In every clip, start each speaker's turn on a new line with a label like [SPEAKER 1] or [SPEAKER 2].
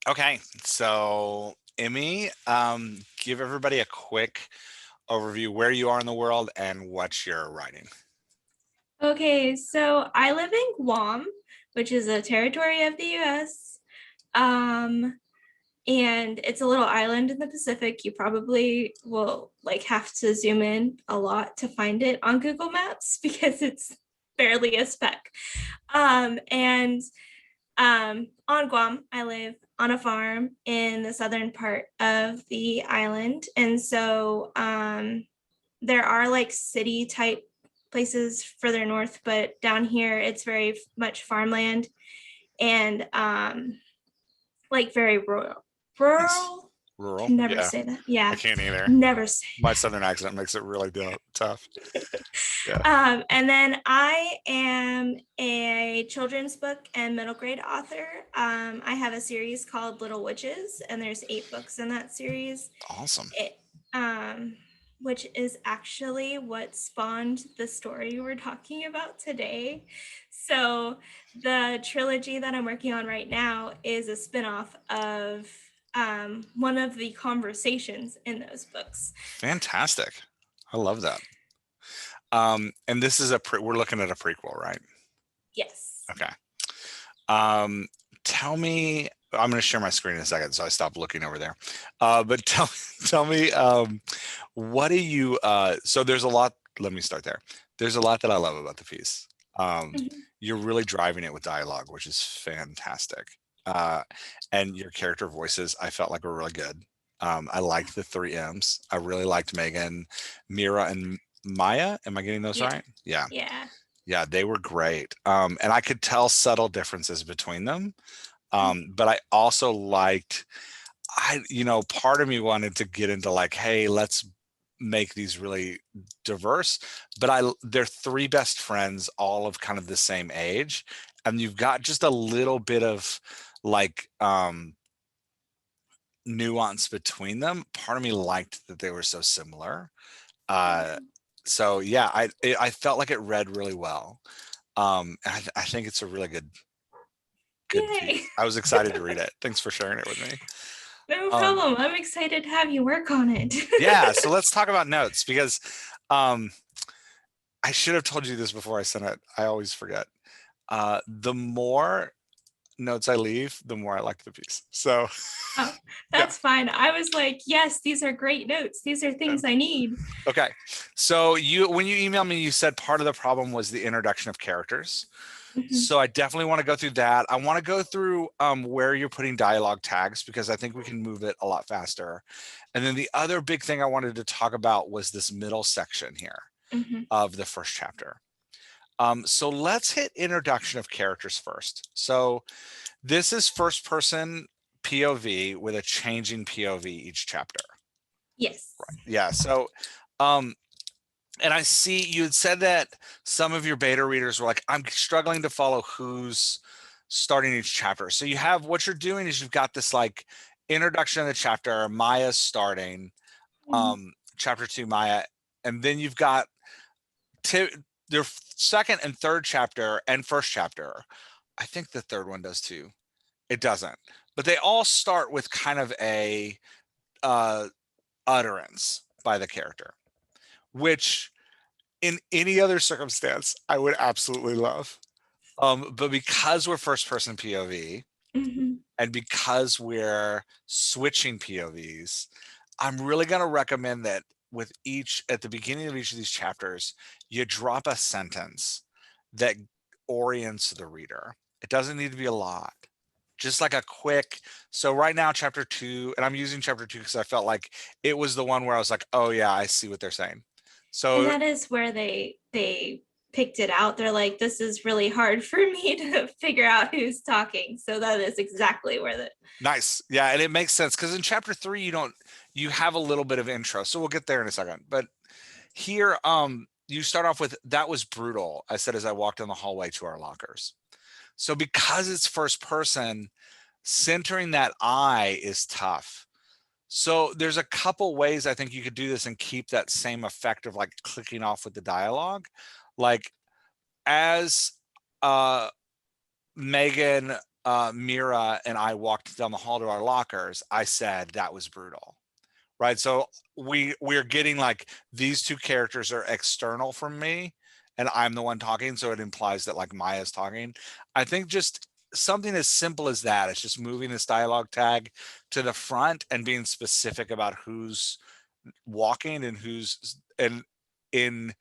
[SPEAKER 1] Okay, so Emmy, give everybody a quick overview where you are in the world and what you're writing.
[SPEAKER 2] Okay, so I live in Guam, which is a territory of the US. Um, and it's a little island in the Pacific. You probably will have to zoom in a lot to find it on Google Maps because it's barely a speck. And On Guam, I live on a farm in the southern part of the island. And so there are like city type places further north, but down here it's very much farmland and like very rural.
[SPEAKER 1] Nice.
[SPEAKER 2] Rural.
[SPEAKER 1] Rural?
[SPEAKER 2] Can never
[SPEAKER 1] Yeah,
[SPEAKER 2] say that.
[SPEAKER 1] I
[SPEAKER 2] Yeah,
[SPEAKER 1] can't either.
[SPEAKER 2] never say.
[SPEAKER 1] My southern accent makes it really tough. Yeah.
[SPEAKER 2] And then I am a children's book and middle grade author. I have a series called Little Witches, and there's 8 books in that series.
[SPEAKER 1] Awesome.
[SPEAKER 2] It, um, which is actually what spawned the story we're talking about today. So the trilogy that I'm working on right now is a spinoff of one of the conversations in those books.
[SPEAKER 1] Fantastic. I love that. And this is we're looking at a prequel, right?
[SPEAKER 2] Yes.
[SPEAKER 1] Okay. Um, Tell me, I'm going to share my screen in a second, so I stop looking over there. But tell me, what do you, so there's a lot, let me start there. There's a lot that I love about the piece.
[SPEAKER 2] Mhm.
[SPEAKER 1] You're really driving it with dialogue, which is fantastic. Uh, and your character voices, I felt like were really good. I liked the 3 M's. I really liked Megan, Mira, and Maya. Am I getting those
[SPEAKER 2] Yeah.
[SPEAKER 1] right? Yeah.
[SPEAKER 2] Yeah.
[SPEAKER 1] Yeah, they were great. And I could tell subtle differences between them. But I also liked, part of me wanted to get into like, hey, let's make these really diverse. But they're 3 best friends, all of kind of the same age. And you've got just a little bit of like nuance between them. Part of me liked that they were so similar. Uh,
[SPEAKER 2] Mhm.
[SPEAKER 1] so yeah, I felt like it read really well. I think it's a really good
[SPEAKER 2] Yay.
[SPEAKER 1] piece. I was excited to read it. Thanks for sharing it with me.
[SPEAKER 2] No
[SPEAKER 1] Um,
[SPEAKER 2] problem. I'm excited to have you work on it.
[SPEAKER 1] yeah, so let's talk about notes because um, I should have told you this before I sent it. I always forget. The more notes I leave, the more I like the piece. So
[SPEAKER 2] Oh,
[SPEAKER 1] yeah,
[SPEAKER 2] that's fine. I was like, yes, these are great notes. These are
[SPEAKER 1] yeah.
[SPEAKER 2] things I need.
[SPEAKER 1] Okay. So when you emailed me, you said part of the problem was the introduction of characters.
[SPEAKER 2] Mhm.
[SPEAKER 1] So I definitely want to go through that. I want to go through where you're putting dialogue tags because I think we can move it a lot faster. And then the other big thing I wanted to talk about was this middle section here
[SPEAKER 2] Mhm.
[SPEAKER 1] of the first chapter. So let's hit introduction of characters first. So this is first person POV with a changing POV each chapter.
[SPEAKER 2] Yes.
[SPEAKER 1] Yeah. So um, and I see you had said that some of your beta readers were like, I'm struggling to follow who's starting each chapter. So you have what you're doing is you've got this like introduction of the chapter, Maya's starting,
[SPEAKER 2] Mhm.
[SPEAKER 1] chapter 2, Maya, and then you've got t- their second and third chapter and first chapter. I think the third one does too. It doesn't, but they all start with kind of a uh, utterance by the character, which in any other circumstance, I would absolutely love. But because we're first person POV
[SPEAKER 2] Mhm.
[SPEAKER 1] and because we're switching POVs, I'm really going to recommend that with each, at the beginning of each of these chapters, you drop a sentence that orients the reader. It doesn't need to be a lot, just like a quick. So, right now, chapter 2, and I'm using chapter 2 because I felt like it was the one where I was like, oh, yeah, I see what they're saying.
[SPEAKER 2] And
[SPEAKER 1] So
[SPEAKER 2] that is where they picked it out. They're like, this is really hard for me to figure out who's talking. So that is exactly where the
[SPEAKER 1] nice. Yeah, and it makes sense because in chapter 3 you have a little bit of intro. So we'll get there in a second. But here you start off with that was brutal, I said as I walked down the hallway to our lockers. So because it's first person, centering that I is tough. So there's a couple ways I think you could do this and keep that same effect of like clicking off with the dialogue. Like as uh Megan Mira and I walked down the hall to our lockers, I said that was brutal. Right. So we're getting like these two characters are external from me and I'm the one talking. So it implies that like Maya's talking. I think just something as simple as that. It's just moving this dialogue tag to the front and being specific about who's walking and who's and in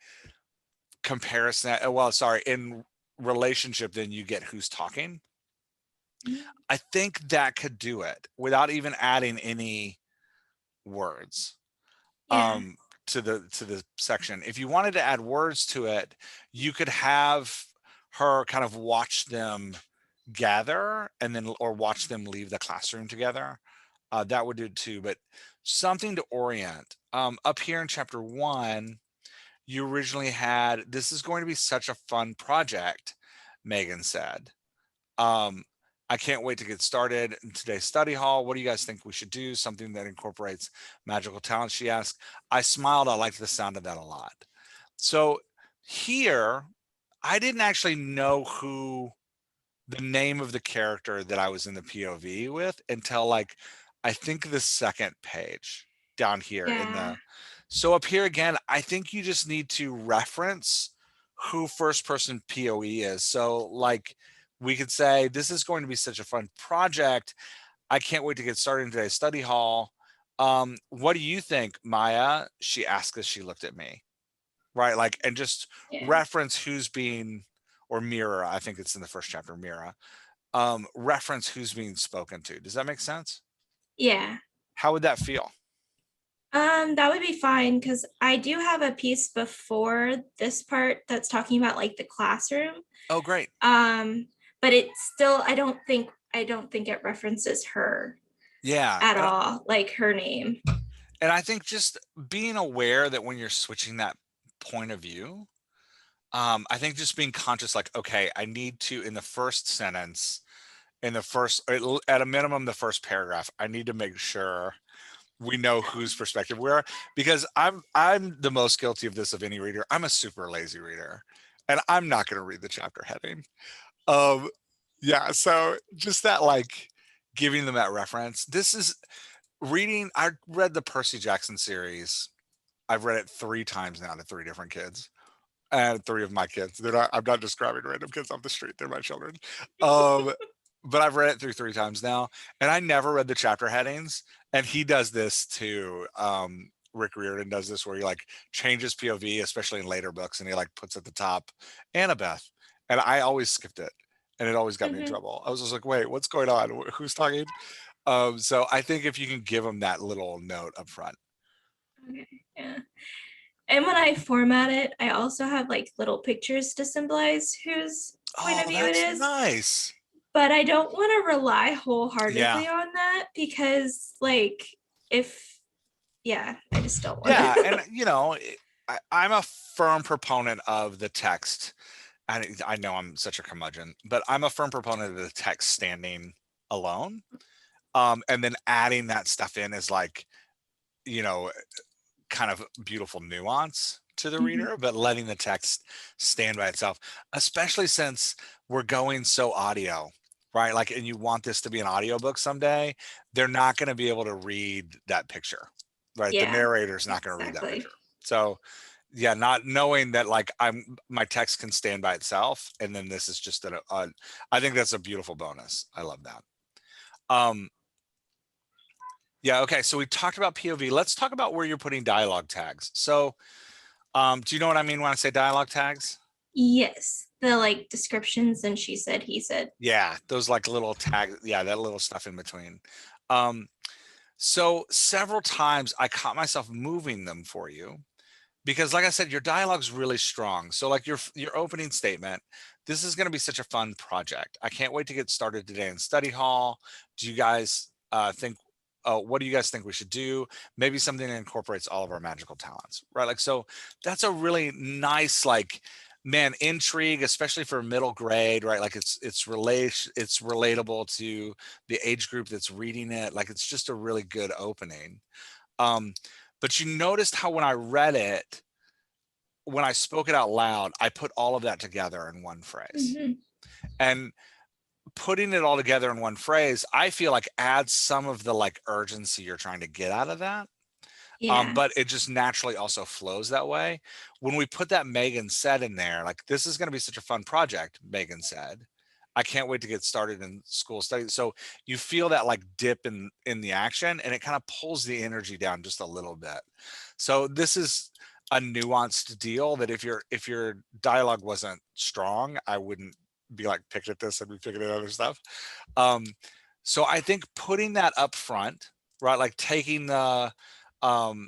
[SPEAKER 1] comparison. Well, sorry, in relationship, then you get who's talking. I think that could do it without even adding any words
[SPEAKER 2] Yeah.
[SPEAKER 1] to the section. If you wanted to add words to it, you could have her kind of watch them gather and then or watch them leave the classroom together. That would do it too, but something to orient. Up here in chapter 1, you originally had this is going to be such a fun project, Megan said. Um, I can't wait to get started in today's study hall. What do you guys think we should do? Something that incorporates magical talent, she asked. I smiled. I liked the sound of that a lot. So here, I didn't actually know who the name of the character that I was in the POV with until like I think the second page down here in
[SPEAKER 2] Yeah.
[SPEAKER 1] the so up here again, I think you just need to reference who first person POE is. So like we could say this is going to be such a fun project. I can't wait to get started in today's study hall. What do you think, Maya? She asked as she looked at me. Right. Like and just
[SPEAKER 2] Yeah.
[SPEAKER 1] reference who's being or Mira, I think it's in the first chapter, Mira, reference who's being spoken to. Does that make sense?
[SPEAKER 2] Yeah.
[SPEAKER 1] How would that feel?
[SPEAKER 2] That would be fine because I do have a piece before this part that's talking about like the classroom.
[SPEAKER 1] Oh, great.
[SPEAKER 2] Um, but it's still I don't think it references her
[SPEAKER 1] Yeah.
[SPEAKER 2] at all, like her name.
[SPEAKER 1] And I think just being aware that when you're switching that point of view, I think just being conscious, like, okay, I need to, in the first sentence, in the first, at a minimum, the first paragraph, I need to make sure we know whose perspective we're because I'm the most guilty of this of any reader. I'm a super lazy reader and I'm not going to read the chapter heading. Um, yeah, so just that like giving them that reference. This is reading. I read the Percy Jackson series. I've read it 3 times now to 3 different kids and 3 of my kids. I'm not describing random kids off the street. They're my children. Um, but I've read it through 3 times now, and I never read the chapter headings. And he does this too. Rick Riordan does this where he like changes POV, especially in later books, and he like puts at the top Annabeth, and I always skipped it, and it always got me in
[SPEAKER 2] Mhm.
[SPEAKER 1] trouble. I was just like, wait, what's going on? Who's talking? So I think if you can give them that little note up front.
[SPEAKER 2] Okay. Yeah. And when I format it, I also have like little pictures to symbolize whose point of
[SPEAKER 1] Oh,
[SPEAKER 2] view it
[SPEAKER 1] that's
[SPEAKER 2] is.
[SPEAKER 1] nice.
[SPEAKER 2] But I don't want to rely
[SPEAKER 1] Yeah.
[SPEAKER 2] wholeheartedly on that because, like, if, yeah, I just don't want
[SPEAKER 1] Yeah, and
[SPEAKER 2] to.
[SPEAKER 1] I'm a firm proponent of the text. I know I'm such a curmudgeon, but I'm a firm proponent of the text standing alone. And then adding that stuff in is like, you know, kind of beautiful nuance to the
[SPEAKER 2] Mhm.
[SPEAKER 1] reader, but letting the text stand by itself, especially since we're going so audio, right? Like, and you want this to be an audiobook someday, they're not going to be able to read that picture, right? The
[SPEAKER 2] Yeah,
[SPEAKER 1] narrator's not going to read that
[SPEAKER 2] exactly.
[SPEAKER 1] picture. So, yeah, not knowing that like my text can stand by itself, and then this is just I think that's a beautiful bonus. I love that. Um, yeah, okay. So we talked about POV. Let's talk about where you're putting dialogue tags. So, do you know what I mean when I say dialogue tags?
[SPEAKER 2] Yes, the like descriptions and she said, he said.
[SPEAKER 1] Yeah, those like little tags. Yeah, that little stuff in between. Um, so several times I caught myself moving them for you because like I said, your dialogue's really strong. So like your opening statement, this is going to be such a fun project. I can't wait to get started today in study hall. Do you guys think what do you guys think we should do? Maybe something that incorporates all of our magical talents, right? Like so that's a really nice like man intrigue, especially for middle grade, right? Like it's relatable to the age group that's reading it. Like it's just a really good opening. Um, but you noticed how when I read it, when I spoke it out loud, I put all of that together in one phrase.
[SPEAKER 2] Mhm.
[SPEAKER 1] And putting it all together in one phrase, I feel like adds some of the like urgency you're trying to get out of that.
[SPEAKER 2] Yeah.
[SPEAKER 1] But it just naturally also flows that way. When we put that Megan said in there, like, this is going to be such a fun project, Megan said. I can't wait to get started in school studies. So you feel that like dip in the action, and it kind of pulls the energy down just a little bit. So this is a nuanced deal that if your dialogue wasn't strong, I wouldn't be like picked at this and be picking at other stuff. Um, so I think putting that up front, right? Like taking the um,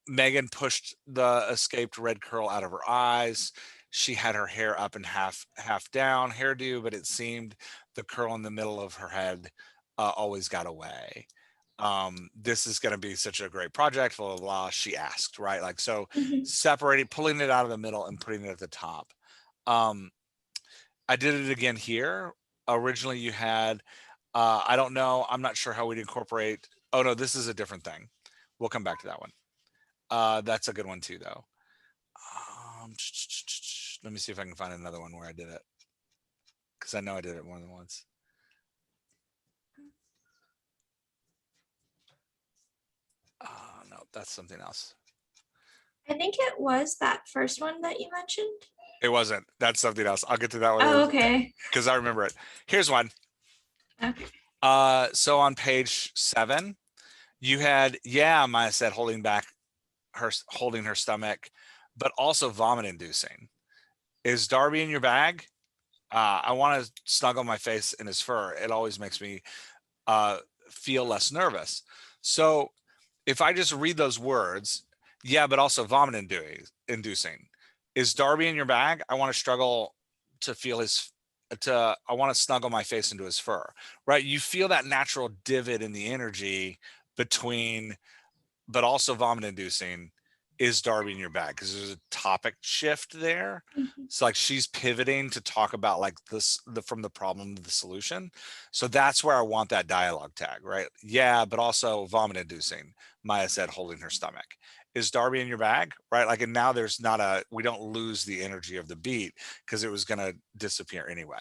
[SPEAKER 1] Megan pushed the escaped red curl out of her eyes. She had her hair up and half down hairdo, but it seemed the curl in the middle of her head always got away. This is going to be such a great project, blah, blah, blah. She asked, right? Like, so
[SPEAKER 2] Mhm.
[SPEAKER 1] separating, pulling it out of the middle and putting it at the top. Um, I did it again here. Originally, you had, I don't know, I'm not sure how we'd incorporate. Oh, no, this is a different thing. We'll come back to that one. That's a good one too, though. Let me see if I can find another one where I did it, because I know I did it more than once. No, that's something else.
[SPEAKER 2] I think it was that first one that you mentioned.
[SPEAKER 1] It wasn't. That's something else. I'll get to that
[SPEAKER 2] Oh,
[SPEAKER 1] one
[SPEAKER 2] okay.
[SPEAKER 1] because I remember it. Here's one.
[SPEAKER 2] Okay.
[SPEAKER 1] So on page 7, you had, yeah, Maya said, holding her stomach, but also vomit inducing. Is Darby in your bag? I want to snuggle my face in his fur. It always makes me uh, feel less nervous. So if I just read those words, yeah, but also vomit inducing. Is Darby in your bag? I want to struggle to feel I want to snuggle my face into his fur, right? You feel that natural divot in the energy between, but also vomit inducing. Is Darby in your bag? Because there's a topic shift there.
[SPEAKER 2] Mhm.
[SPEAKER 1] So like she's pivoting to talk about like from the problem to the solution. So that's where I want that dialogue tag, right? Yeah, but also vomit inducing. Maya said, holding her stomach. Is Darby in your bag? Right. Like, and now there's not we don't lose the energy of the beat because it was going to disappear anyway.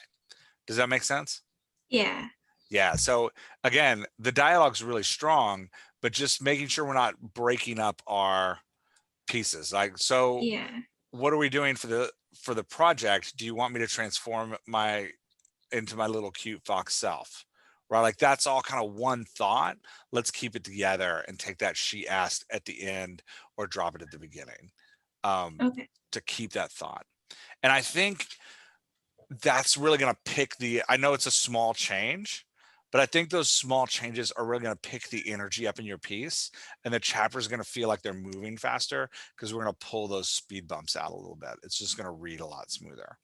[SPEAKER 1] Does that make sense?
[SPEAKER 2] Yeah.
[SPEAKER 1] Yeah. So again, the dialogue's really strong, but just making sure we're not breaking up our pieces. Like, so
[SPEAKER 2] Yeah.
[SPEAKER 1] what are we doing for the project? Do you want me to transform into my little cute fox self? Right? Like that's all kind of one thought. Let's keep it together and take that she asked at the end or drop it at the beginning.
[SPEAKER 2] Okay.
[SPEAKER 1] To keep that thought. And I think that's really going to I know it's a small change, but I think those small changes are really going to pick the energy up in your piece, and the chapter is going to feel like they're moving faster because we're going to pull those speed bumps out a little bit. It's just going to read a lot smoother.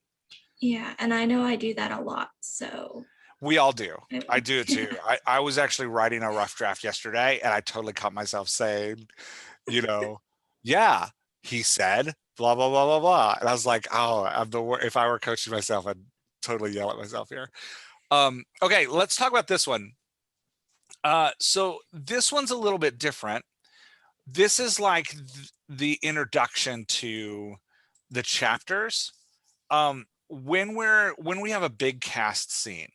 [SPEAKER 2] Yeah. And I know I do that a lot. So
[SPEAKER 1] We all do.
[SPEAKER 2] I
[SPEAKER 1] I
[SPEAKER 2] will.
[SPEAKER 1] do it too. I was actually writing a rough draft yesterday, and I totally caught myself saying, you know, yeah, he said, blah, blah, blah, blah, blah. And I was like, oh, if I were coaching myself, I'd totally yell at myself here. Okay, let's talk about this one. So this one's a little bit different. This is like the introduction to the chapters. When we have a big cast scene,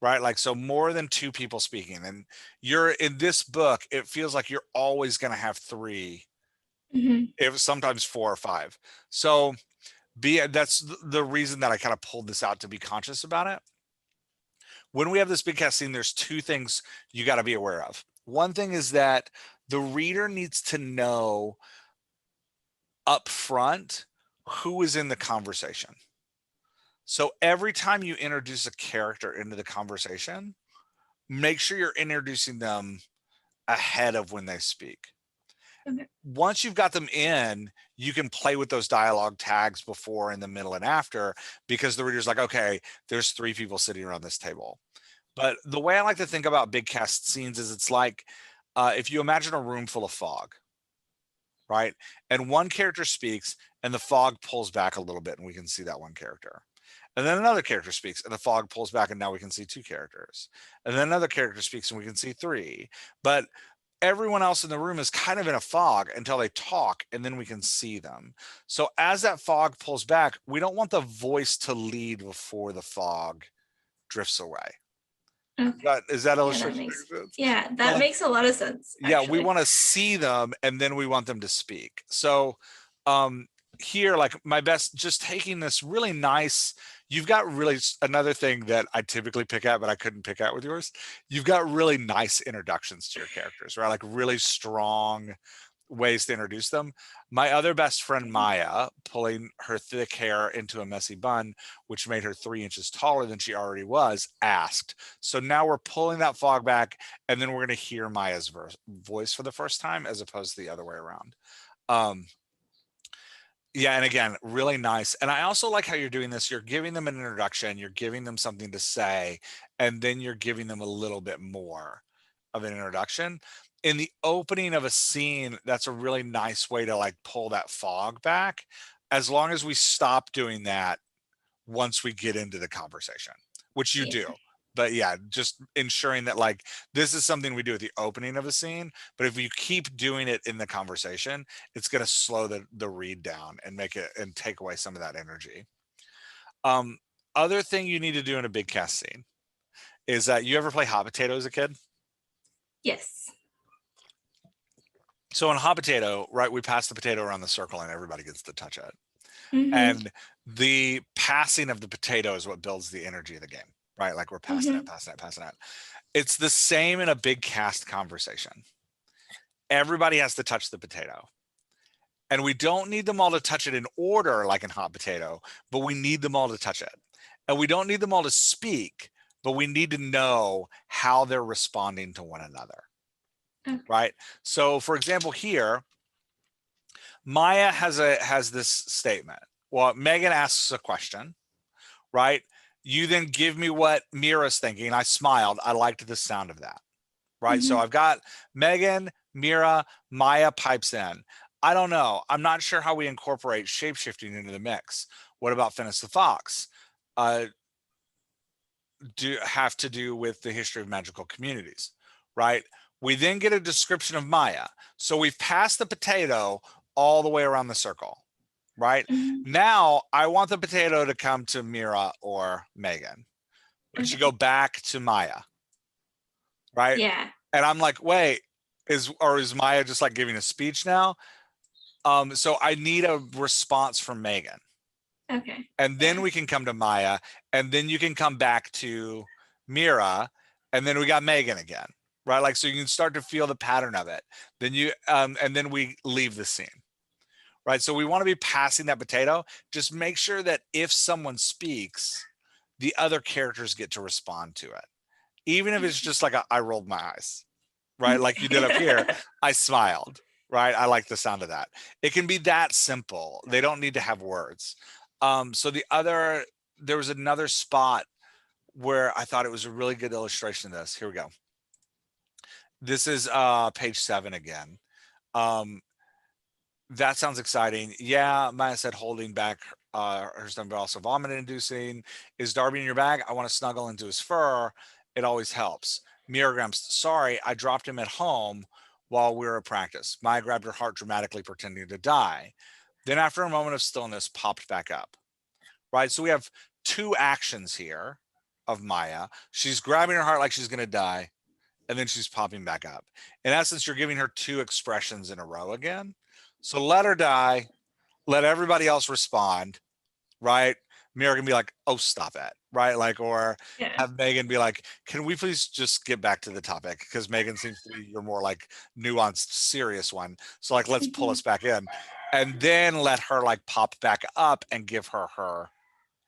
[SPEAKER 1] right? Like, so more than 2 people speaking, and you're in this book, it feels like you're always going to have 3,
[SPEAKER 2] Mhm.
[SPEAKER 1] if sometimes 4 or 5. So that's the reason that I kind of pulled this out, to be conscious about it. When we have this big cast scene, there's 2 things you got to be aware of. One thing is that the reader needs to know up front who is in the conversation. So every time you introduce a character into the conversation, make sure you're introducing them ahead of when they speak.
[SPEAKER 2] Okay.
[SPEAKER 1] Once you've got them in, you can play with those dialogue tags before, in the middle, and after, because the reader's like, okay, there's 3 people sitting around this table. But the way I like to think about big cast scenes is it's like, if you imagine a room full of fog, right? And one character speaks and the fog pulls back a little bit and we can see that one character. And then another character speaks and the fog pulls back and now we can see 2 characters. And then another character speaks and we can see 3. But everyone else in the room is kind of in a fog until they talk and then we can see them. So as that fog pulls back, we don't want the voice to lead before the fog drifts away.
[SPEAKER 2] Okay.
[SPEAKER 1] Is that
[SPEAKER 2] Yeah, that
[SPEAKER 1] illustration
[SPEAKER 2] makes
[SPEAKER 1] making sense?
[SPEAKER 2] yeah,
[SPEAKER 1] So
[SPEAKER 2] that
[SPEAKER 1] like,
[SPEAKER 2] makes a lot of sense,
[SPEAKER 1] yeah, we
[SPEAKER 2] actually.
[SPEAKER 1] want to see them and then we want them to speak. So um here, like my best, just taking this really nice, you've got really another thing that I typically pick at, but I couldn't pick at with yours. You've got really nice introductions to your characters, right? Like really strong ways to introduce them. My other best friend Maya, pulling her thick hair into a messy bun, which made her 3 inches taller than she already was, asked. So now we're pulling that fog back, and then we're going to hear Maya's voice for the first time, as opposed to the other way around. Um, yeah, and again, really nice. And I also like how you're doing this. You're giving them an introduction, you're giving them something to say, and then you're giving them a little bit more of an introduction. In the opening of a scene, that's a really nice way to like pull that fog back, as long as we stop doing that once we get into the conversation, which you
[SPEAKER 2] Yeah.
[SPEAKER 1] do. But yeah, just ensuring that like this is something we do at the opening of a scene, but if you keep doing it in the conversation, it's going to slow the read down and make it and take away some of that energy. Um, Other thing you need to do in a big cast scene is that you ever play hot potato as a kid?
[SPEAKER 2] Yes.
[SPEAKER 1] So in hot potato, right, we pass the potato around the circle and everybody gets to touch it.
[SPEAKER 2] Mm-hmm.
[SPEAKER 1] And the passing of the potato is what builds the energy of the game, right? Like we're passing
[SPEAKER 2] Mm-hmm.
[SPEAKER 1] it, passing it, passing it. It's the same in a big cast conversation. Everybody has to touch the potato. And we don't need them all to touch it in order like in hot potato, but we need them all to touch it. And we don't need them all to speak, but we need to know how they're responding to one another,
[SPEAKER 2] Okay.
[SPEAKER 1] right? So for example, here, Maya has this statement. Well, Megan asks a question, right? You then give me what Mira's thinking. I smiled. I liked the sound of that, right? So
[SPEAKER 2] Mm-hmm.
[SPEAKER 1] I've got Megan, Mira, Maya pipes in. I don't know. I'm not sure how we incorporate shapeshifting into the mix. What about Phineas the Fox? Uh, do have to do with the history of magical communities, right? We then get a description of Maya. So we've passed the potato all the way around the circle, right?
[SPEAKER 2] Mm-hmm.
[SPEAKER 1] Now I want the potato to come to Mira or Megan. It should go
[SPEAKER 2] Okay.
[SPEAKER 1] back to Maya, right?
[SPEAKER 2] Yeah.
[SPEAKER 1] And I'm like, wait, is Maya just like giving a speech now? So I need a response from Megan.
[SPEAKER 2] Okay.
[SPEAKER 1] And then
[SPEAKER 2] Yeah.
[SPEAKER 1] we can come to Maya, and then you can come back to Mira, and then we got Megan again, right? Like, so you can start to feel the pattern of it. Then and then we leave the scene, right? So we want to be passing that potato. Just make sure that if someone speaks, the other characters get to respond to it, even if it's just like I rolled my eyes, right? Like you did up here,
[SPEAKER 2] Okay.
[SPEAKER 1] I smiled, right? I like the sound of that. It can be that simple. They don't need to have words. So there was another spot where I thought it was a really good illustration of this. Here we go. This is page 7 again. Um, that sounds exciting. Yeah, Maya said holding back her stomach, but also vomit inducing. Is Darby in your bag? I want to snuggle into his fur. It always helps. Miragrams, sorry, I dropped him at home while we were at practice. Maya grabbed her heart dramatically, pretending to die. Then, after a moment of stillness, popped back up. Right? So we have two actions here of Maya. She's grabbing her heart like she's going to die, and then she's popping back up. In essence, you're giving her two expressions in a row again. So let her die, let everybody else respond, right? Mira can be like, oh, stop it, right? Like, or
[SPEAKER 2] Yeah.
[SPEAKER 1] have Megan be like, can we please just get back to the topic? Because Megan seems to be your more like nuanced, serious one. So like, let's pull
[SPEAKER 2] Mm-hmm.
[SPEAKER 1] us back in. And then let her like pop back up and give her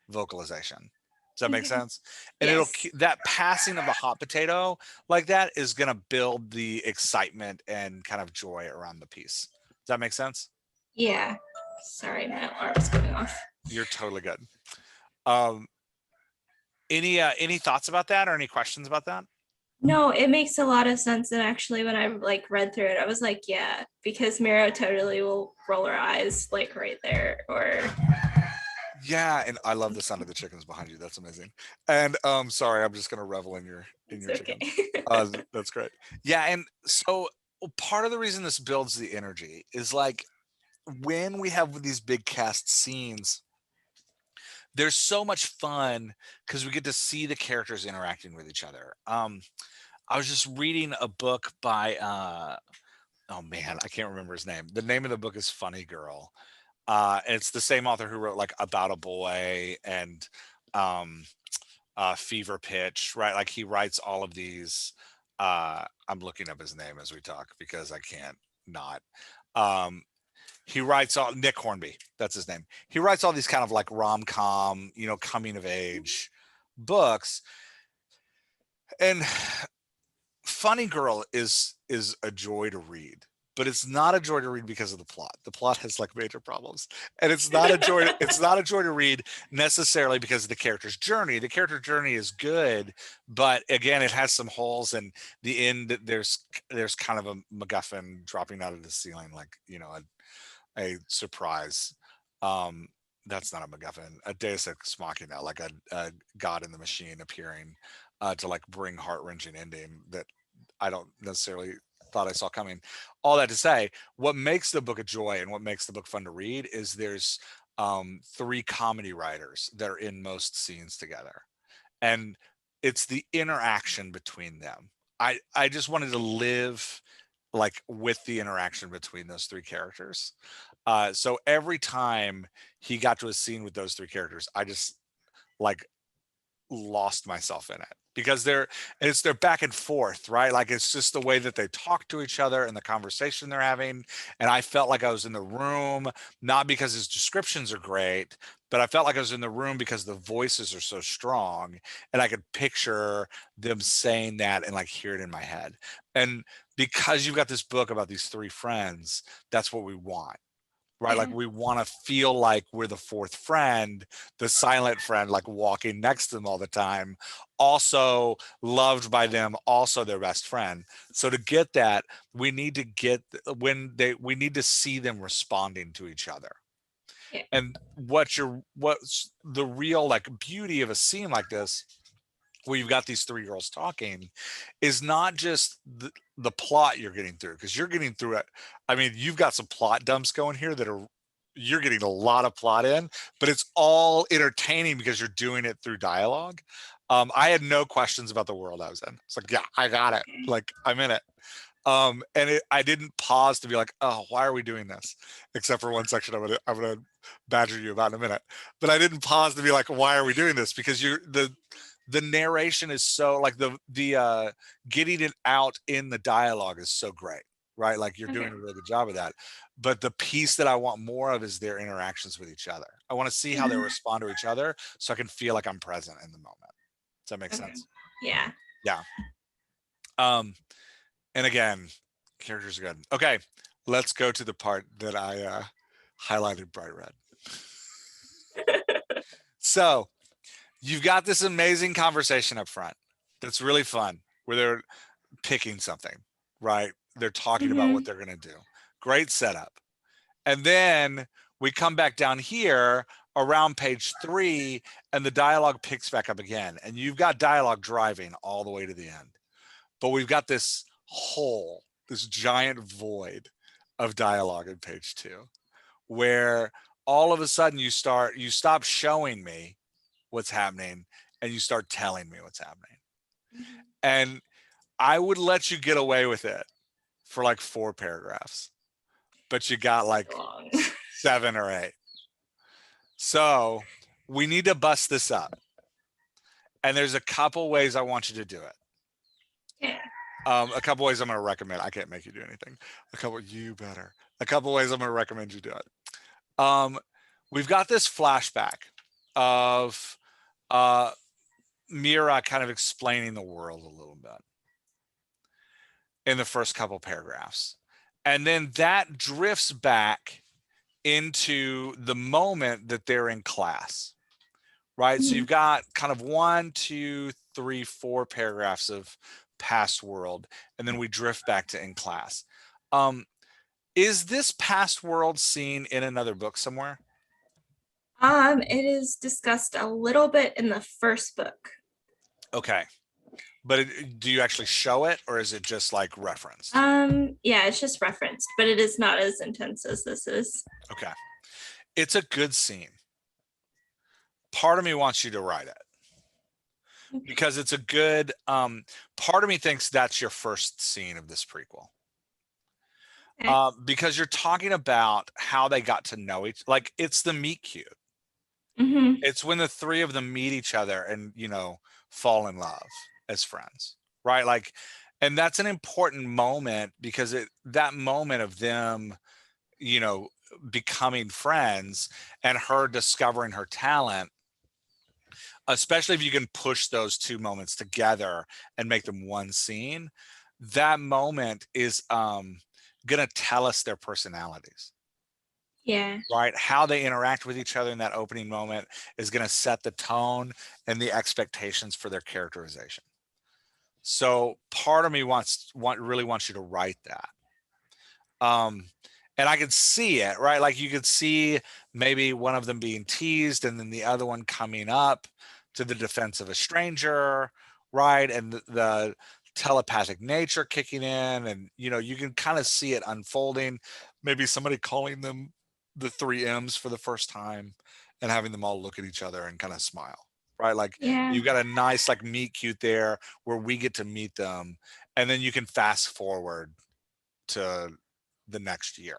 [SPEAKER 1] vocalization. Does that make
[SPEAKER 2] Okay.
[SPEAKER 1] sense? And
[SPEAKER 2] Yes.
[SPEAKER 1] that passing of the hot potato like that is going to build the excitement and kind of joy around the piece. Does that make sense?
[SPEAKER 2] Yeah. Sorry, my alarm's going off.
[SPEAKER 1] You're totally good. Um, any thoughts about that or any questions about that?
[SPEAKER 2] No, it makes a lot of sense. And actually, when I like read through it, I was like, yeah, because Mira totally will roll her eyes like right there. Or
[SPEAKER 1] Yeah, and I love the sound of the chickens behind you. That's amazing. And sorry, I'm just gonna revel in
[SPEAKER 2] it's
[SPEAKER 1] your
[SPEAKER 2] okay.
[SPEAKER 1] chickens. That's great. Yeah, and so part of the reason this builds the energy is like when we have these big cast scenes, there's so much fun because we get to see the characters interacting with each other. I was just reading a book by oh man, I can't remember his name. The name of the book is Funny Girl. And it's the same author who wrote like About a Boy and um Fever Pitch, right? Like he writes all of these. I'm looking up his name as we talk because I can't not. Um, he writes all Nick Hornby, that's his name. He writes all these kind of like rom-com, coming of age books. And Funny Girl is a joy to read, but it's not a joy to read because of the plot. The plot has like major problems. And it's not a joy to read necessarily because of the character's journey. The character journey is good, but again, it has some holes, and the end there's kind of a MacGuffin dropping out of the ceiling, like, a surprise. Um, that's not a MacGuffin, a Deus Ex Machina, like a God in the machine appearing to like bring heart wrenching ending that I don't necessarily thought I saw coming. All that to say, what makes the book a joy and what makes the book fun to read is there's three comedy writers that are in most scenes together, and it's the interaction between them. I just wanted to live like with the interaction between those three characters. So every time he got to a scene with those three characters, I just like lost myself in it because it's their back and forth, right? Like it's just the way that they talk to each other and the conversation they're having. And I felt like I was in the room, not because his descriptions are great, but I felt like I was in the room because the voices are so strong and I could picture them saying that and like hear it in my head. And because you've got this book about these three friends, that's what we want, right? Like
[SPEAKER 2] Yeah.
[SPEAKER 1] we want to feel like we're the fourth friend, the silent friend, like walking next to them all the time, also loved by them, also their best friend. So to get that, we need to get we need to see them responding to each other.
[SPEAKER 2] Yeah.
[SPEAKER 1] And what's the real like beauty of a scene like this where you've got these three girls talking is not just the plot you're getting through, because you're getting through it. I mean, you've got some plot dumps going here that are you're getting a lot of plot in, but it's all entertaining because you're doing it through dialogue. I had no questions about the world I was in. It's like, yeah, I got it.
[SPEAKER 2] Okay.
[SPEAKER 1] Like I'm in it. I didn't pause to be like, oh, why are we doing this? Except for one section I'm gonna badger you about in a minute. But I didn't pause to be like, why are we doing this? Because the narration is so like the getting it out in the dialogue is so great, right? Like you're
[SPEAKER 2] Okay.
[SPEAKER 1] doing a really good job of that. But the piece that I want more of is their interactions with each other. I want to see how they
[SPEAKER 2] Mhm.
[SPEAKER 1] respond to each other so I can feel like I'm present in the moment. Does that make
[SPEAKER 2] Okay.
[SPEAKER 1] sense?
[SPEAKER 2] Yeah.
[SPEAKER 1] Yeah. Um, and again, characters are good. Okay, let's go to the part that I highlighted bright red. So you've got this amazing conversation up front that's really fun where they're picking something, right? They're talking about what
[SPEAKER 2] Hmm.
[SPEAKER 1] they're going to do. Great setup. And then we come back down here around page 3 and the dialogue picks back up again. And you've got dialogue driving all the way to the end. But we've got this hole, this giant void of dialogue in page 2 where all of a sudden you stop showing me what's happening and you start telling me what's happening. And I would let you get away with it for like 4 paragraphs, but you got
[SPEAKER 2] It's
[SPEAKER 1] like
[SPEAKER 2] long.
[SPEAKER 1] 7 or 8. So we need to bust this up. And there's a couple ways I want you to do it.
[SPEAKER 2] Yeah.
[SPEAKER 1] A couple ways I'm going to recommend. I can't make you do anything. You better. A couple ways I'm going to recommend you do it. Um, we've got this flashback of uh, Mira kind of explaining the world a little bit in the first couple paragraphs. And then that drifts back into the moment that they're in class, right? So
[SPEAKER 2] Mhm.
[SPEAKER 1] you've got kind of 1, 2, 3, 4 paragraphs of past world, and then we drift back to in class. Is this past world seen in another book somewhere?
[SPEAKER 2] It is discussed a little bit in the first book.
[SPEAKER 1] Okay. But do you actually show it or is it just like referenced?
[SPEAKER 2] Yeah, it's just referenced, but it is not as intense as this is.
[SPEAKER 1] Okay. It's a good scene. part of me wants you to write it because it's a good, part of me thinks that's your first scene of this prequel.
[SPEAKER 2] Okay.
[SPEAKER 1] Because you're talking about how they got to know like it's the meet cute.
[SPEAKER 2] Mm-hmm.
[SPEAKER 1] It's when the three of them meet each other and, fall in love as friends, right? Like, and that's an important moment because that moment of them, you know, becoming friends and her discovering her talent, especially if you can push those two moments together and make them one scene, that moment is gonna tell us their personalities.
[SPEAKER 2] Yeah.
[SPEAKER 1] Right, how they interact with each other in that opening moment is going to set the tone and the expectations for their characterization. So part of me really wants you to write that. um and I could see it, right? Like you could see maybe one of them being teased and then the other one coming up to the defense of a stranger, right? And the telepathic nature kicking in, and you can kind of see it unfolding, maybe somebody calling them the three M's for the first time and having them all look at each other and kind of smile, right? Like
[SPEAKER 2] Yeah.
[SPEAKER 1] you got a nice like meet cute there where we get to meet them, and then you can fast forward to the next year,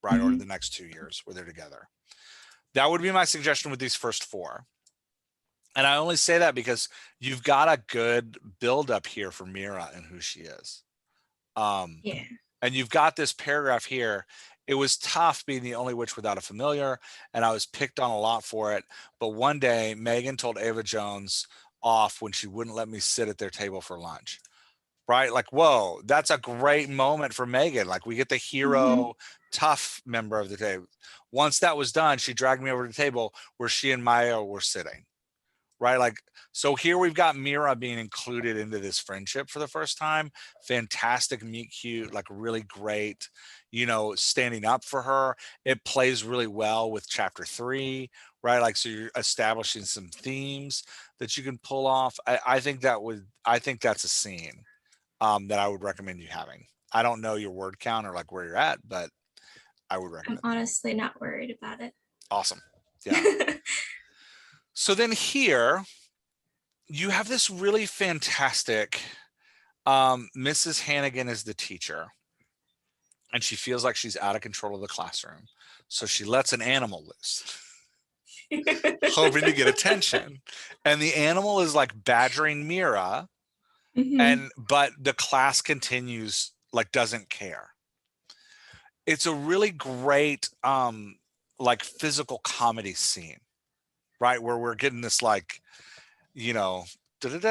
[SPEAKER 1] right? Or
[SPEAKER 2] Mm-hmm.
[SPEAKER 1] the next 2 years where they're together. That would be my suggestion with these first four. And I only say that because you've got a good build up here for Mira and who she is. Um,
[SPEAKER 2] Yeah.
[SPEAKER 1] and you've got this paragraph here. It was tough being the only witch without a familiar, and I was picked on a lot for it. But one day, Megan told Ava Jones off when she wouldn't let me sit at their table for lunch. Right? Like, whoa, that's a great moment for Megan. Like, we get the
[SPEAKER 2] Mm-hmm.
[SPEAKER 1] hero, tough member of the table. Once that was done, she dragged me over to the table where she and Maya were sitting. Right? Like, so here we've got Mira being included into this friendship for the first time. Fantastic, meet cute, like, really great, standing up for her. It plays really well with chapter 3, right? Like, so you're establishing some themes that you can pull off. I think that's a scene that I would recommend you having. I don't know your word count or like where you're at, but I would
[SPEAKER 2] I'm
[SPEAKER 1] recommend that.
[SPEAKER 2] honestly not worried about it.
[SPEAKER 1] Awesome. Yeah. So then here you have this really fantastic, Mrs. Hannigan is the teacher and she feels like she's out of control of the classroom. So she lets an animal loose, hoping to get attention. And the animal is like badgering Mira,
[SPEAKER 2] Mm-hmm.
[SPEAKER 1] but the class continues, like doesn't care. It's a really great like physical comedy scene, right? Where we're getting this like, you know, like,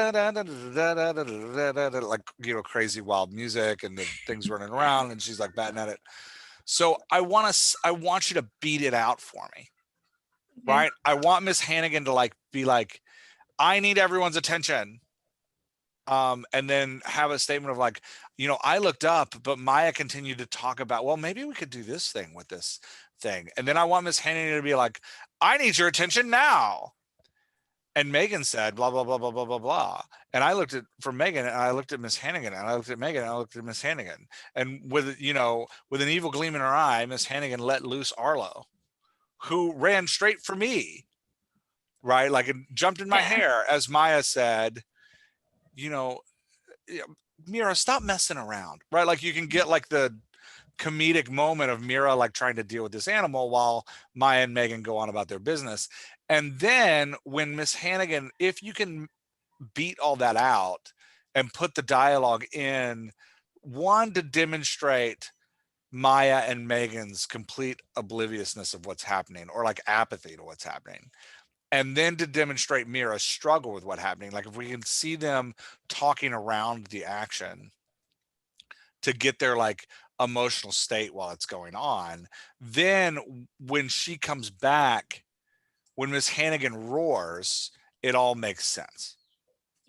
[SPEAKER 1] crazy wild music and the things running
[SPEAKER 2] Yeah.
[SPEAKER 1] around and she's like batting at it. So I want you to beat it out for me,
[SPEAKER 2] Okay.
[SPEAKER 1] right? I want Miss Hannigan to like be like, I need everyone's attention. And then have a statement of like, I looked up, but Maya continued to talk about, well, maybe we could do this thing with this thing. And then I want Miss Hannigan to be like, I need your attention now. And Megan said, blah, blah, blah, blah, blah, blah, blah. And I looked at for Megan and I looked at Miss Hannigan and I looked at Megan and I looked at Miss Hannigan. And with an evil gleam in her eye, Miss Hannigan let loose Arlo, who ran straight for me, right? Like it jumped in my
[SPEAKER 2] Yeah.
[SPEAKER 1] hair as Maya said, you know, yeah, Mira, stop messing around, right? Like you can get like the comedic moment of Mira like trying to deal with this animal while Maya and Megan go on about their business. And then when Miss Hannigan, if you can beat all that out and put the dialogue in, one to demonstrate Maya and Megan's complete obliviousness of what's happening or like apathy to what's happening, and then to demonstrate Mira's struggle with what's happening. Like if we can see them talking around the action to get their like emotional state while it's going on, then when she comes back, when Miss Hannigan roars, it all makes sense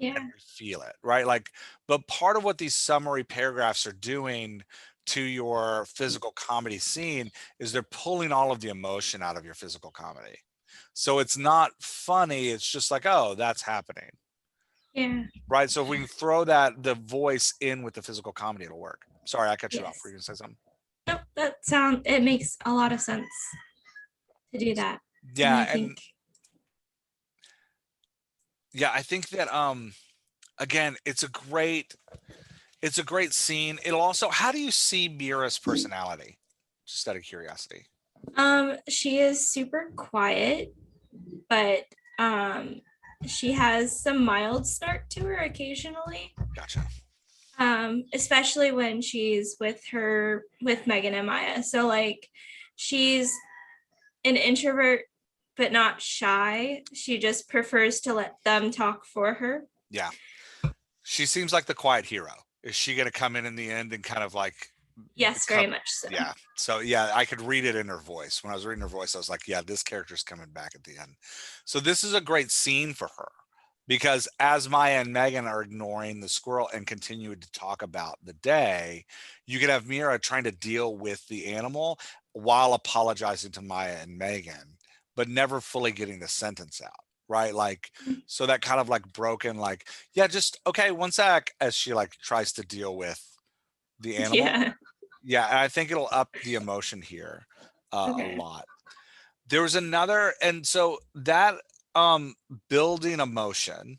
[SPEAKER 1] and
[SPEAKER 2] Yeah.
[SPEAKER 1] we feel it, right? Like, but part of what these summary paragraphs are doing to your physical comedy scene is they're pulling all of the emotion out of your physical comedy. So it's not funny, it's just like, oh, that's happening.
[SPEAKER 2] Yeah.
[SPEAKER 1] Right. So if we can throw the voice in with the physical comedy, it'll work. Sorry, I cut you off. Were
[SPEAKER 2] Yes.
[SPEAKER 1] you gonna say something?
[SPEAKER 2] Nope. It makes a lot of sense to do that. And I
[SPEAKER 1] Yeah, and
[SPEAKER 2] think
[SPEAKER 1] Yeah, I think that again, it's a great scene. It'll also, how do you see Mira's personality? Just out of curiosity.
[SPEAKER 2] She is super quiet, but um, she has some mild snark to her occasionally.
[SPEAKER 1] Gotcha.
[SPEAKER 2] Especially when she's with Megan and Maya. So like she's an introvert but not shy. She just prefers to let them talk for her.
[SPEAKER 1] Yeah. She seems like the quiet hero. Is she going to come in the end and kind of like
[SPEAKER 2] Yes, very
[SPEAKER 1] become?
[SPEAKER 2] much so.
[SPEAKER 1] Yeah. So yeah, I could read it in her voice. When I was reading her voice, I was like, yeah, this character's coming back at the end. So this is a great scene for her because as Maya and Megan are ignoring the squirrel and continuing to talk about the day, you could have Mira trying to deal with the animal while apologizing to Maya and Megan, but never fully getting the sentence out. Right. Like, so that kind of like broken, like, yeah, just okay, one sec, as she like tries to deal with the animal.
[SPEAKER 2] Yeah.
[SPEAKER 1] Yeah, and I think it'll up the emotion here a
[SPEAKER 2] Okay.
[SPEAKER 1] lot. There was another, and so that um building emotion,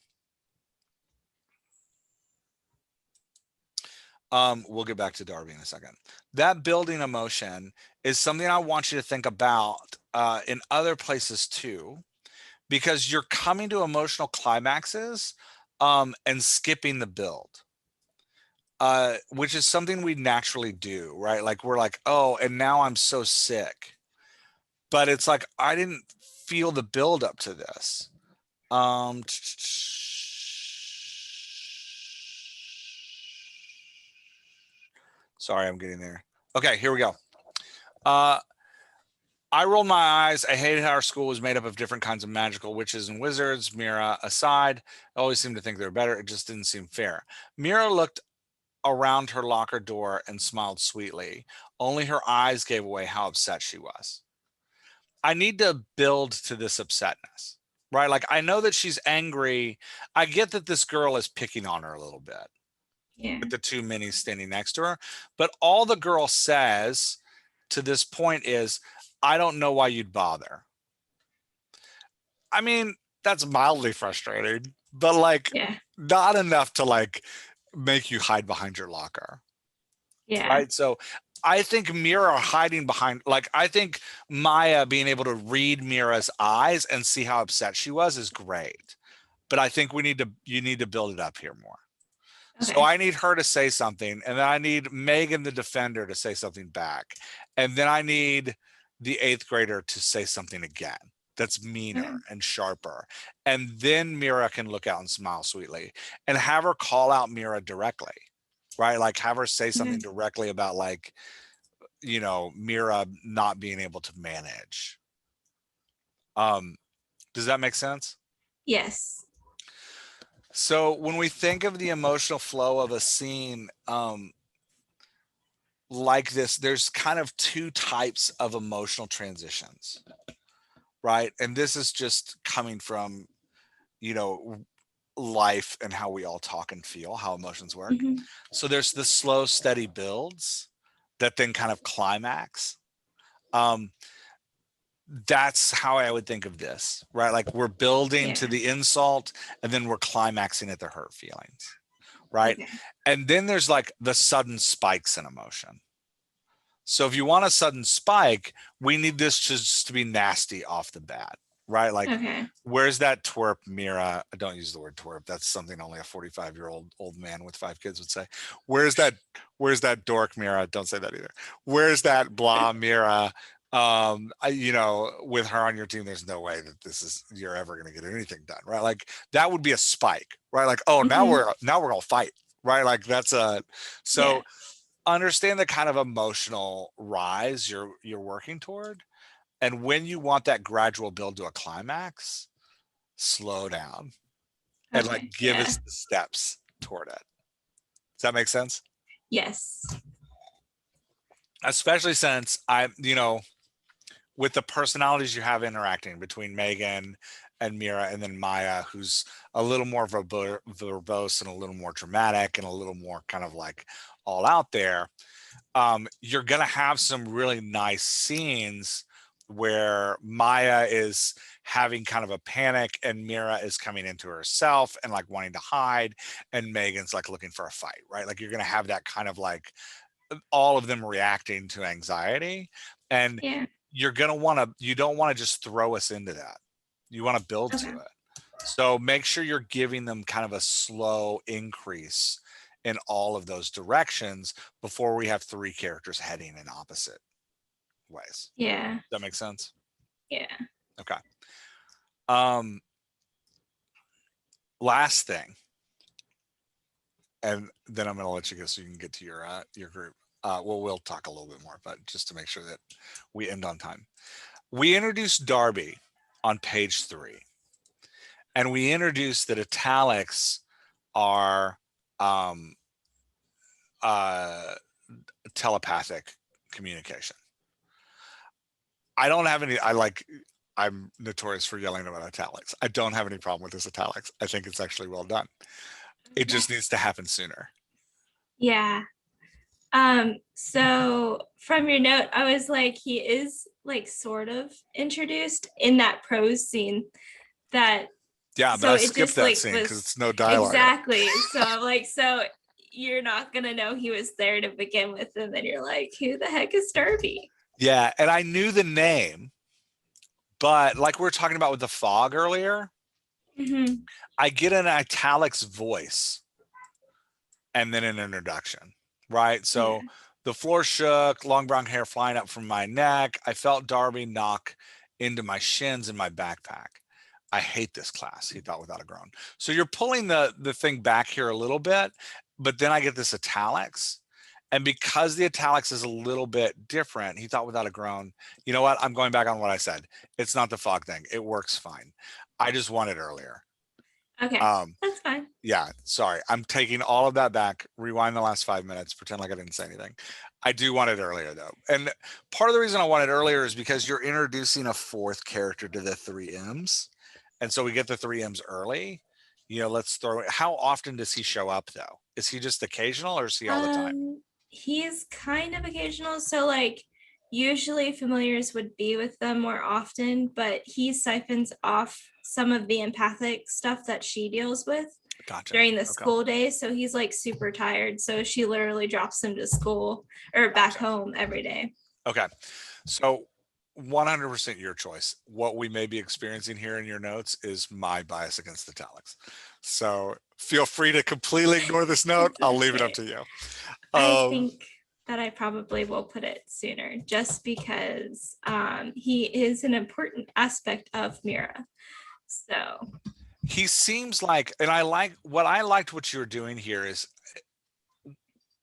[SPEAKER 1] we'll get back to Darby in a second. That building emotion is something I want you to think about in other places too, because you're coming to emotional climaxes and skipping the build. Which is something we naturally do, right? Like we're like, oh, and now I'm so sick. But it's like I didn't feel the build up to this. Um Sorry, I'm getting there. Okay, here we go. Uh I rolled my eyes. I hated how our school was made up of different kinds of magical witches and wizards. Mira aside, I always seemed to think they were better. It just didn't seem fair. Mira looked around her locker door and smiled sweetly. Only her eyes gave away how upset she was. I need to build to this upsetness, right? Like I know that she's angry. I get that this girl is picking on her a little bit
[SPEAKER 2] Yeah.
[SPEAKER 1] with the two minis standing next to her, but all the girl says to this point is, I don't know why you'd bother. I mean, that's mildly frustrating, but like
[SPEAKER 2] Yeah.
[SPEAKER 1] not enough to like make you hide behind your locker.
[SPEAKER 2] Yeah.
[SPEAKER 1] Right. So I think Mira hiding behind, like, I think Maya being able to read Mira's eyes and see how upset she was is great. But I think you need to build it up here more. So
[SPEAKER 2] Okay.
[SPEAKER 1] I need her to say something, and then I need Megan, the defender, to say something back. And then I need the eighth grader to say something again that's meaner
[SPEAKER 2] Okay.
[SPEAKER 1] and sharper. And then Mira can look out and smile sweetly and have her call out Mira directly, right? Like have her say something
[SPEAKER 2] Okay.
[SPEAKER 1] directly about like, Mira not being able to manage. Um, does that make sense?
[SPEAKER 2] Yes.
[SPEAKER 1] So when we think of the emotional flow of a scene, like this, there's kind of two types of emotional transitions, right? And this is just coming from, you know, life and how we all talk and feel, how emotions work.
[SPEAKER 2] Hmm.
[SPEAKER 1] So there's the slow, steady builds that then kind of climax. Um, that's how I would think of this, right? Like we're building to
[SPEAKER 2] Yeah.
[SPEAKER 1] the insult and then we're climaxing at the hurt feelings, right?
[SPEAKER 2] Okay.
[SPEAKER 1] And then there's like the sudden spikes in emotion. So if you want a sudden spike, we need this just to be nasty off the bat, right? Like,
[SPEAKER 2] Okay.
[SPEAKER 1] where's that twerp, Mira? I don't use the word twerp. That's something only a 45-year-old old man with 5 kids would say. Where's that? Where's that dork, Mira? Don't say that either. Where's that blah, Mira? With her on your team, there's no way that you're ever going to get anything done, right? Like that would be a spike, right? Like, oh,
[SPEAKER 2] Hmm.
[SPEAKER 1] now we're gonna fight, right? Like that's a
[SPEAKER 2] Yeah.
[SPEAKER 1] so understand the kind of emotional rise you're working toward, and when you want that gradual build to a climax, slow down and like
[SPEAKER 2] Okay.
[SPEAKER 1] give
[SPEAKER 2] Yeah.
[SPEAKER 1] us the steps toward it. Does that make sense?
[SPEAKER 2] Yes.
[SPEAKER 1] Especially since with the personalities you have interacting between Megan and Mira, and then Maya, who's a little more verbose and a little more dramatic and a little more kind of like all out there. You're going to have some really nice scenes where Maya is having kind of a panic, and Mira is coming into herself and like wanting to hide, and Megan's like looking for a fight, right? Like you're going to have that kind of like all of them reacting to anxiety, and
[SPEAKER 2] Yeah.
[SPEAKER 1] you're going to want to, you don't want to just throw us into that. You want to build to
[SPEAKER 2] Okay.
[SPEAKER 1] it. So make sure you're giving them kind of a slow increase in all of those directions before we have three characters heading in opposite ways.
[SPEAKER 2] Yeah.
[SPEAKER 1] Does that make sense?
[SPEAKER 2] Yeah.
[SPEAKER 1] Okay. Um, last thing, and then I'm going to let you go so you can get to your group. Well, we'll talk a little bit more, but just to make sure that we end on time. We introduced Darby on page 3, and we introduced that italics are um, uh, telepathic communication. I don't have any. I'm notorious for yelling about italics. I don't have any problem with this italics. I think it's actually well done. It just needs to happen sooner.
[SPEAKER 2] Yeah. So from your note, I was like, he is like sort of introduced in that prose scene that,
[SPEAKER 1] Yeah, but
[SPEAKER 2] so
[SPEAKER 1] I
[SPEAKER 2] it
[SPEAKER 1] skipped
[SPEAKER 2] just
[SPEAKER 1] that
[SPEAKER 2] like
[SPEAKER 1] scene because
[SPEAKER 2] was
[SPEAKER 1] it's no dialogue.
[SPEAKER 2] exactly. So I'm like, so you're not gonna know he was there to begin with, and then you're like, who the heck is Darby?
[SPEAKER 1] Yeah, and I knew the name, but like we were talking about with the fog earlier,
[SPEAKER 2] Mm-hmm.
[SPEAKER 1] I get an italics voice and then an introduction, right?
[SPEAKER 2] Yeah.
[SPEAKER 1] So the floor shook, long brown hair flying up from my neck. I felt Darby knock into my shins in my backpack. I hate this class, he thought without a groan. So you're pulling the thing back here a little bit, but then I get this italics. And because the italics is a little bit different, he thought without a groan, you know what? I'm going back on what I said. It's not the fog thing. It works fine. I just want it earlier.
[SPEAKER 2] Okay.
[SPEAKER 1] Um,
[SPEAKER 2] That's fine.
[SPEAKER 1] yeah, sorry. I'm taking all of that back. Rewind the last 5 minutes, pretend like I didn't say anything. I do want it earlier though. And part of the reason I want it earlier is because you're introducing a fourth character to the 3Ms. And so we get the 3Ms early. You know, let's throw it. How often does he show up though? Is he just occasional or is he all the time?
[SPEAKER 2] He's kind of occasional. So like usually familiars would be with them more often, but he siphons off some of the empathic stuff that she deals with
[SPEAKER 1] Gotcha.
[SPEAKER 2] during the
[SPEAKER 1] Okay.
[SPEAKER 2] school day. So he's like super tired. So she literally drops him to school or back
[SPEAKER 1] Gotcha.
[SPEAKER 2] home every day.
[SPEAKER 1] Okay. So 100% your choice. What we may be experiencing here in your notes is my bias against italics. So feel free to completely ignore this note.
[SPEAKER 2] It's
[SPEAKER 1] I'll leave it up
[SPEAKER 2] okay.
[SPEAKER 1] to you.
[SPEAKER 2] I
[SPEAKER 1] Um,
[SPEAKER 2] think that I probably will put it sooner just because he is an important aspect of Mira. So,
[SPEAKER 1] he seems like, and I liked what you were doing here is,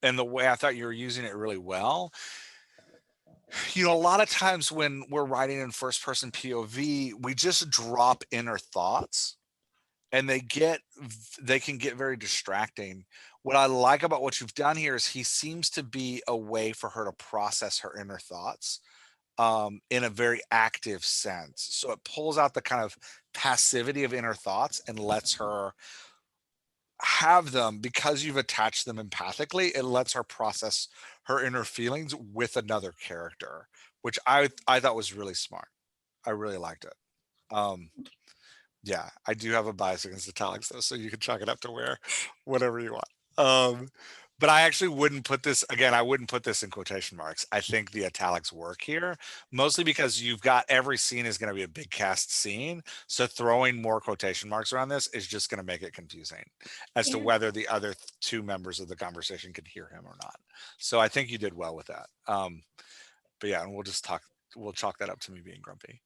[SPEAKER 1] and the way I thought you were using it really well. You know, a lot of times when we're writing in first person POV, we just drop inner thoughts and they can get very distracting. What I like about what you've done here is he seems to be a way for her to process her inner thoughts in a very active sense. So it pulls out the kind of passivity of inner thoughts and lets her have them because you've attached them empathically. It lets her process her inner feelings with another character, which I thought was really smart. I really liked it. Um, yeah, I do have a bias against italics though, so you can chalk it up to where whatever you want. Um, but I actually wouldn't put this again, I wouldn't put this in quotation marks. I think the italics work here, mostly because you've got every scene is going to be a big cast scene. So throwing more quotation marks around this is just going to make it confusing as to
[SPEAKER 2] yeah.
[SPEAKER 1] whether the other two members of the conversation can hear him or not. So I think you did well with that. But yeah, and we'll chalk that up to me being grumpy.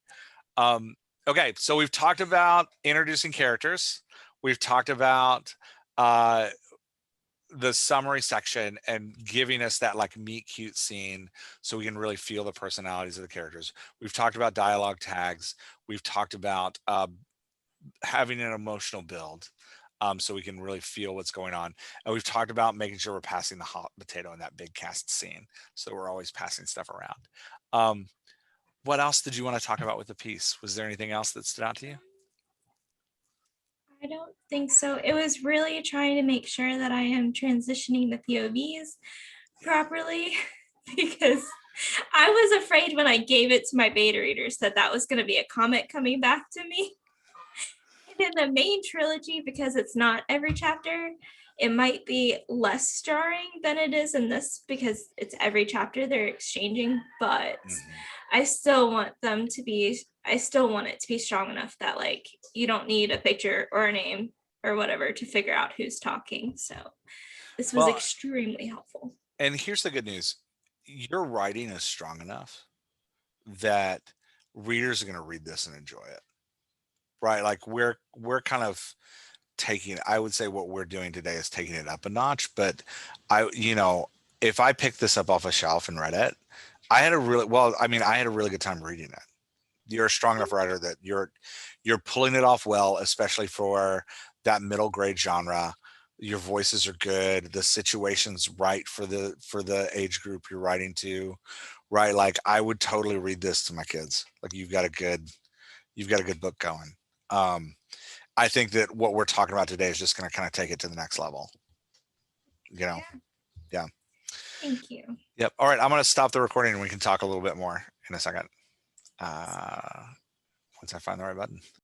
[SPEAKER 1] Um, okay, so we've talked about introducing characters. We've talked about uh, the summary section and giving us that like meet cute scene so we can really feel the personalities of the characters. We've talked about dialogue tags. We've talked about having an emotional build so we can really feel what's going on. And we've talked about making sure we're passing the hot potato in that big cast scene. So we're always passing stuff around. What else did you want to talk about with the piece? Was there anything else that stood out to you?
[SPEAKER 2] I don't think so. It was really trying to make sure that I am transitioning the POVs properly because I was afraid when I gave it to my beta readers that that was going to be a comment coming back to me. And in the main trilogy, because it's not every chapter, it might be less jarring than it is in this because it's every chapter they're exchanging, but
[SPEAKER 1] Mhm.
[SPEAKER 2] I still want them to be, I still want it to be strong enough that like you don't need a picture or a name or whatever to figure out who's talking. So this was
[SPEAKER 1] Well,
[SPEAKER 2] extremely helpful.
[SPEAKER 1] and here's the good news. Your writing is strong enough that readers are going to read this and enjoy it. Right? Like we're kind of taking, I would say what we're doing today is taking it up a notch, but if I picked this up off a shelf and read it, I had a really good time reading it. You're a strong enough writer that you're pulling it off well, especially for that middle grade genre. Your voices are good, the situation's right for the age group you're writing to, right? Like I would totally read this to my kids. Like you've got a good book going. um I think that what we're talking about today is just going to kind of take it to the next level, you know.
[SPEAKER 2] Yeah,
[SPEAKER 1] Yeah.
[SPEAKER 2] thank you.
[SPEAKER 1] Yep. All right, I'm going to stop the recording and we can talk a little bit more in a second, uh once I find the right button.